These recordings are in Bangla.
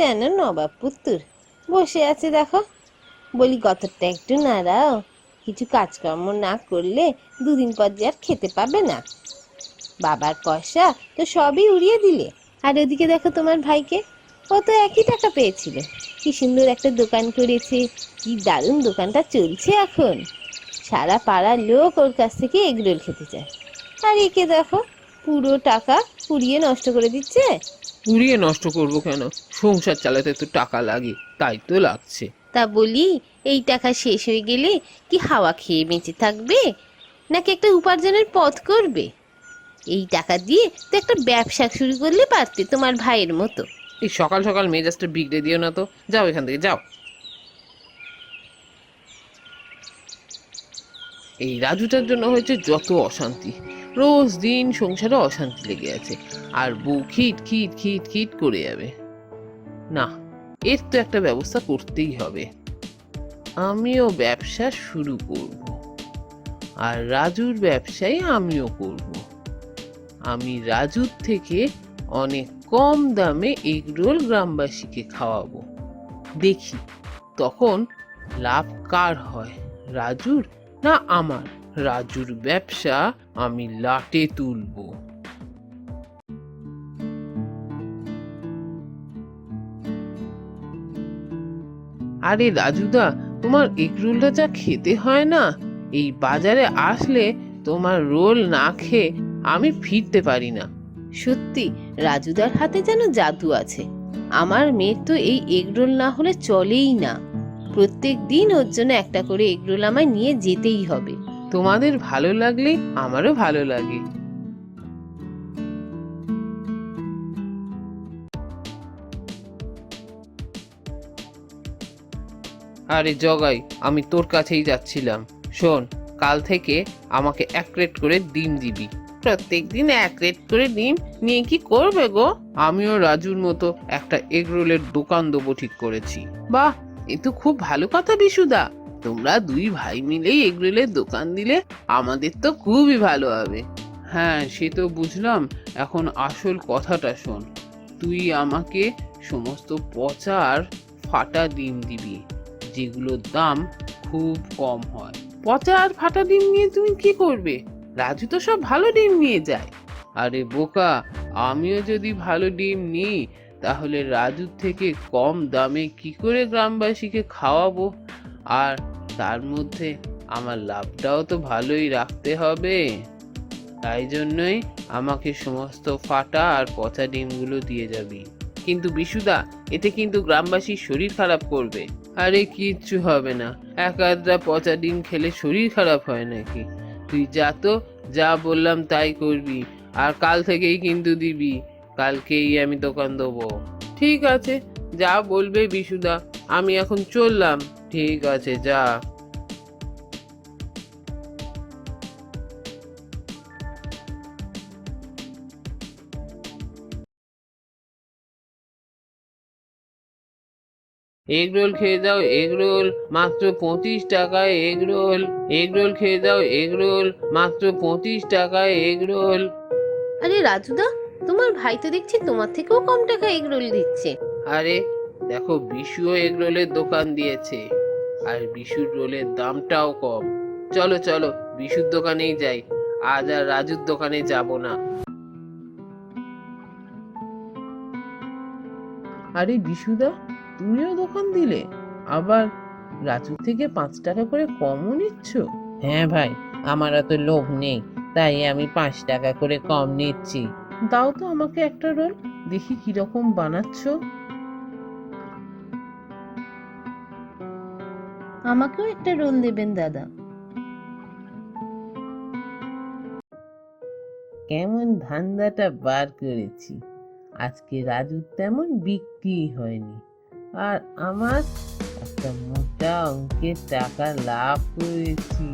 যেন নবাব পুত্তুর বসে আছে দেখো। বলি গতরটা একটু নাড়াও, কিছু কাজকর্ম না করলে দুদিন পর যে আর খেতে পাবে না। বাবার পয়সা তো সবই উড়িয়ে দিলে। আর ওদিকে দেখো তোমার ভাইকে, ও তো একই টাকা পেয়েছিল, কি সুন্দর একটা দোকান করেছে, কি দারুণ দোকানটা চলছে এখন। সারা পাড়ার লোক ওর কাছ থেকে এগরোল খেতে চায়। আর একে দেখো, পুরো টাকা পুড়িয়ে নষ্ট করে দিচ্ছে। উড়িয়ে নষ্ট করব কেন? সংসার চালাতে তো টাকা লাগে, তাই তো লাগছে। তা বলি, এই টাকা শেষ হয়ে গেলে কি হাওয়া খেয়ে বেঁচে থাকবে, নাকি একটা উপার্জনের পথ করবে? এই টাকা দিয়ে তো একটা ব্যবসা শুরু করলে পারতে, তোমার ভাইয়ের মতো। এই সকাল সকাল মেজাজটা বিগড়ে দিও না তো, যাও এখান থেকে যাও। এই রাজুটার জন্য হয়েছে যত অশান্তি, রোজ দিন সংসারে অশান্তি লেগে আছে, আর বউ খিট খিট খিট খিট করে যাবে। না, এর তো একটা ব্যবস্থা করতেই হবে। আমিও ব্যবসা শুরু করব, আর রাজুর ব্যবসায় আমিও করব। আমি রাজুর থেকে অনেক কম দামে এগরোল গ্রামবাসীকে খাওয়াবো। দেখি তখন লাভ কার হয়, রাজুর না আমার? রাজুর ব্যবসা আমি লাটে তুলবো। আরে রাজুদা, তোমার এগরোলটা যা খেতে হয় না, এই বাজারে আসলে তোমার রোল না খেয়ে আমি ফিরতে পারি না। সত্যি রাজুদার হাতে যেন জাদু আছে। আমার মেয়ের তো এই এগরোল না হলে চলেই না। প্রত্যেক দিন ওর জন্য একটা করে এগরোল আমায় নিয়ে যেতেই হবে। তোমাদের ভালো লাগলে আমারও ভালো লাগে। আরে জগাই, আমি তোর কাছেই যাচ্ছিলাম। শোন, কাল থেকে আমাকে 1 প্লেট করে ডিম দিবি। প্রত্যেক দিন 1 প্লেট করে ডিম নিয়ে কি করবে গো? আমিও রাজুর মতো একটা এগরোলের দোকান দেবো ঠিক করেছি। বাহ, এ তো খুব ভালো কথা বিশুদা। তোমরা দুই ভাই মিলেই এগরোলের দোকান দিলে আমাদের তো খুবই ভালো হবে। হ্যাঁ, সে তো বুঝলাম, এখন আসল কথাটা শোন। তুই আমাকে সমস্ত পচা আর ফাটা ডিম দিবি, যেগুলোর দাম খুব কম হয়। পচা আর ফাটা ডিম নিয়ে তুমি কি করবে? রাজু তো সব ভালো ডিম নিয়ে যায়। আরে বোকা, আমিও যদি ভালো ডিম নিই, তাহলে রাজুর থেকে কম দামে কি করে গ্রামবাসীকে খাওয়াবো? আর তার মধ্যে আমার লাভটাও তো ভালোই রাখতে হবে। তাই জন্যই আমাকে সমস্ত ফাটা আর পচা ডিমগুলো দিয়ে যাবি। কিন্তু বিশুদা, এতে কিন্তু গ্রামবাসীর শরীর খারাপ করবে। আরে কিচ্ছু হবে না, এক আধটা পচা ডিম খেলে শরীর খারাপ হয় নাকি? তুই যা তো, যা বললাম তাই করবি, আর কাল থেকেই কিন্তু দিবি। কালকেই আমি দোকান দেবো। ঠিক আছে, যা বলবে বিশুদা, আমি এখন চললাম। ঠিক আছে, যা। এগরোল খেয়ে যাও, এগরোল মাত্র 25 টাকায় এগরোল। এগরোল খেয়ে যাও, এগরোল মাত্র 25 টাকায় এগরোল। আরে রাজুদা, তোমার ভাই তো দেখছি তোমার থেকেও কম টাকা এগরোল দিচ্ছে। আরে দেখো, বিশুও এগরোলের দোকান দিয়েছে, আর বিশুর রোলের দামটাও কম। চলো চলো, বিশুর দোকানেই যাই, আজ আর রাজুর দোকানে যাব না। আরে বিশুদা, তুমিও দোকান দিলে, আবার রাজুর থেকে 5 টাকা করে কমও নিচ্ছ? হ্যাঁ ভাই, আমার এত লোভ নেই, তাই আমি 5 টাকা করে কম নিচ্ছি। দাও তো আমাকে একটা রোল, দেখি কিরকম বানাচ্ছ। আমাকেও একটা রোল দেবেন দাদা। কেমন ধান্দাটা বার করেছি, আজকে রাজুর তেমন বিক্রি হয়নি, আর আমার একটা মোটা অঙ্কের টাকা লাভ করেছি।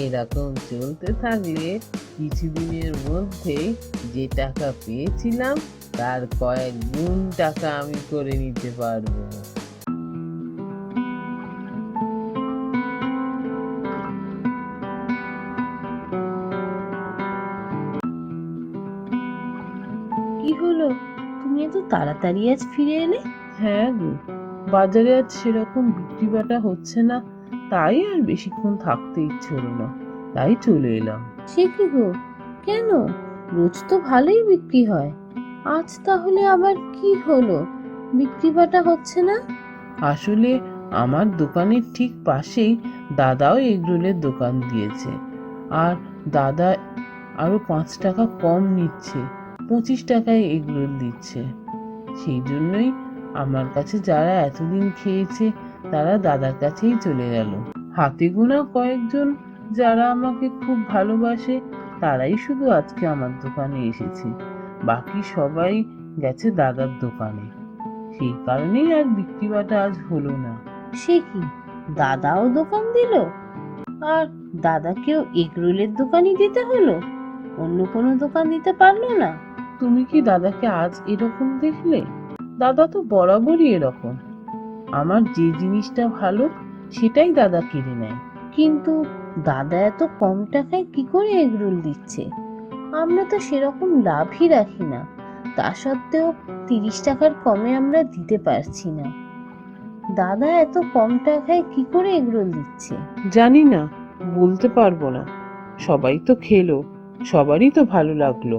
এরকম চলতে থাকলে কিছুদিনের মধ্যেই যে টাকা পেয়েছিলাম তার কয়েক গুণ টাকা আমি করে নিতে পারবো। কি হলো, তুমি এত তাড়াতাড়ি আজ ফিরে এলে? হ্যাঁ গো, বাজারে আজ সেরকম বিক্রি বাটা হচ্ছে না, তাই আর বেশিক্ষণ থাকতে ইচ্ছে হলো না, তাই চলে এলাম। সে কি গো, কেন? রোজ তো ভালোই বিক্রি হয়, আজ তাহলে আবার কি হলো, বিক্রি বাটা হচ্ছে না? আসলে আমার দোকানের ঠিক পাশেই দাদাও এগরোলের দোকান দিয়েছে, আর দাদা আরো 5 টাকা কম নিচ্ছে, 25 টাকায় এগরোল দিচ্ছে। সেই জন্যই আমার কাছে যারা এতদিন খেয়েছে তারা দাদার কাছেই চলে গেল। হাতে গোনা কয়েকজন যারা আমাকে খুব ভালোবাসে তারাই শুধু আজকে আমার দোকানে এসেছে, বাকি সবাই গেছে দাদার দোকানে। সেই কারণেই আর বিক্রি বাটা আজ হলো না। সে কি, দাদাও দোকান দিল? আর দাদাকেও এগরোলের দোকানই দিতে হলো, অন্য কোনো দোকান দিতে পারলো না? তুমি কি দাদাকে আজ এরকম দেখলে? দাদা তো বরাবরই এরকম, আমার যে জিনিসটা ভালো সেটাই দাদা কিনে নেয়। কিন্তু দাদা এত কম টাকায় কি করে এগরোল দিচ্ছে? আমরা তো সেরকম লাভই রাখি না, তা সত্ত্বেও 30 টাকার কমে আমরা দিতে পারছি না। দাদা এত কম টাকায় কি করে এগরোল দিচ্ছে? জানি না, বলতে পারবো না। সবাই তো খেলো, সবারই তো ভালো লাগলো।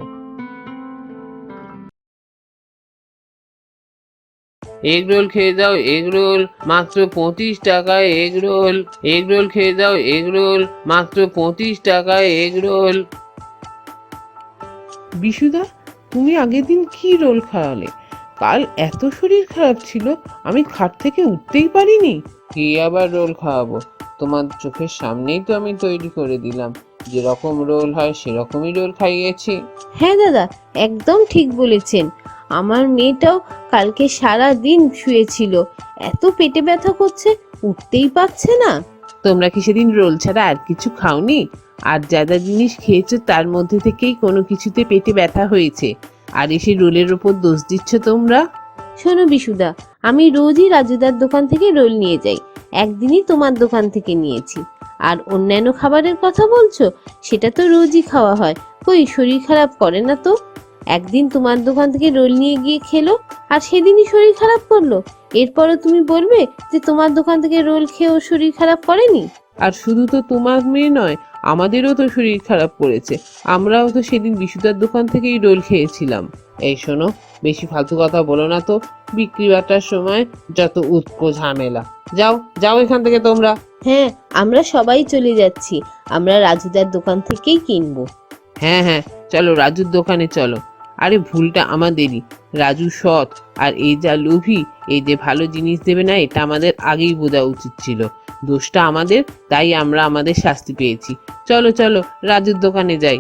এগ রোল খেয়ে যাও, এগ রোল মাত্র 25 টাকায় এগ রোল। এগ রোল খেয়ে যাও, এগ রোল মাত্র 25 টাকায় এগ রোল। বিশুদা, তুমি আগের দিন কি রোল খাওয়ালে? কাল এত শরীর খারাপ ছিল, আমি খাট থেকে উঠতেই পারিনি। কি আবার রোল খাওয়াবো, তোমার চোখের সামনেই তো আমি তৈরি করে দিলাম, যেরকম রোল হয় সেরকমই রোল খাইয়েছি। হ্যাঁ দাদা, একদম ঠিক বলেছেন। আমার মেয়েটাও কালকে সারা দিন শুয়েছিল, এত পেটে ব্যথা করছে, উঠতেই পারছে না। তোমরা কি সেদিন রোল ছাড়া আর কিছু খাওনি? আর যা যা জিনিস খেয়েছো তার মধ্যে থেকেই কোনো কিছুতে পেটে ব্যথা হয়েছে, আর এসে রোলের ওপর দোষ দিচ্ছ তোমরা। শোনো বিশুদা, আমি রোজই রাজুদার দোকান থেকে রোল নিয়ে যাই, একদিনই তোমার দোকান থেকে নিয়েছি। আর অন্যান্য খাবারের কথা বলছো, সেটা তো রোজই খাওয়া হয়, কই শরীর খারাপ করে না তো। একদিন তোমার দোকান থেকে রোল নিয়ে গিয়ে খেলো, আর সেদিনই শরীর খারাপ করলো। এরপরও তুমি বলবে যে তোমার দোকান থেকে রোল খেয়েও শরীর খারাপ করেনি? আর শুধু তো তোমার মেয়ে নয়, আমাদেরও তো শরীর খারাপ করেছে, আমরাও তো সেদিন বিশুদার দোকান থেকেই রোল খেয়েছিলাম। এই শোনো, বেশি ফালতু কথা বলো না তো, বিক্রি বাটার সময় যত উৎকো ঝামেলা। যাও যাও এখান থেকে তোমরা। হ্যাঁ, আমরা সবাই চলে যাচ্ছি, আমরা রাজুদার দোকান থেকেই কিনবো। হ্যাঁ হ্যাঁ, চলো রাজুর দোকানে চলো। আরে ভুলটা আমাদেরই, রাজু সৎ আর এই যা লোভী, এই যে ভালো জিনিস দেবে না, এটা আমাদের আগেই বোঝা উচিত ছিল। দোষটা আমাদের, তাই আমরা আমাদের শাস্তি পেয়েছি। চলো চলো রাজুর দোকানে যাই।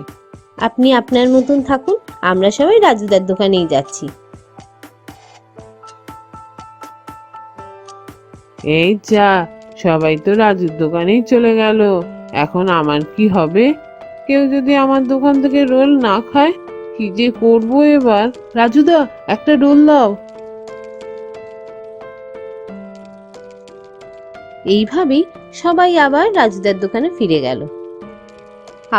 আপনি আপনার মতন থাকুন, আমরা সবাই রাজুদার দোকানেই যাচ্ছি। এই যা, সবাই তো রাজুর দোকানেই চলে গেল, এখন আমার কি হবে? কেউ যদি আমার দোকান থেকে রোল না খায়, কি যে করবো এবার। রাজুদা, একটা রোল দাও। এইভাবেই সবাই আবার রাজুদার দোকানে ফিরে গেল।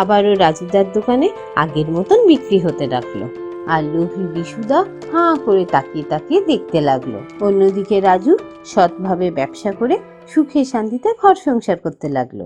আবারও রাজুদার দোকানে আগের মতন বিক্রি হতে লাগলো, আর লোভী বিশুদা হাঁ করে তাকিয়ে তাকিয়ে দেখতে লাগলো। অন্যদিকে রাজু সৎভাবে ব্যবসা করে সুখে শান্তিতে ঘর সংসার করতে লাগলো।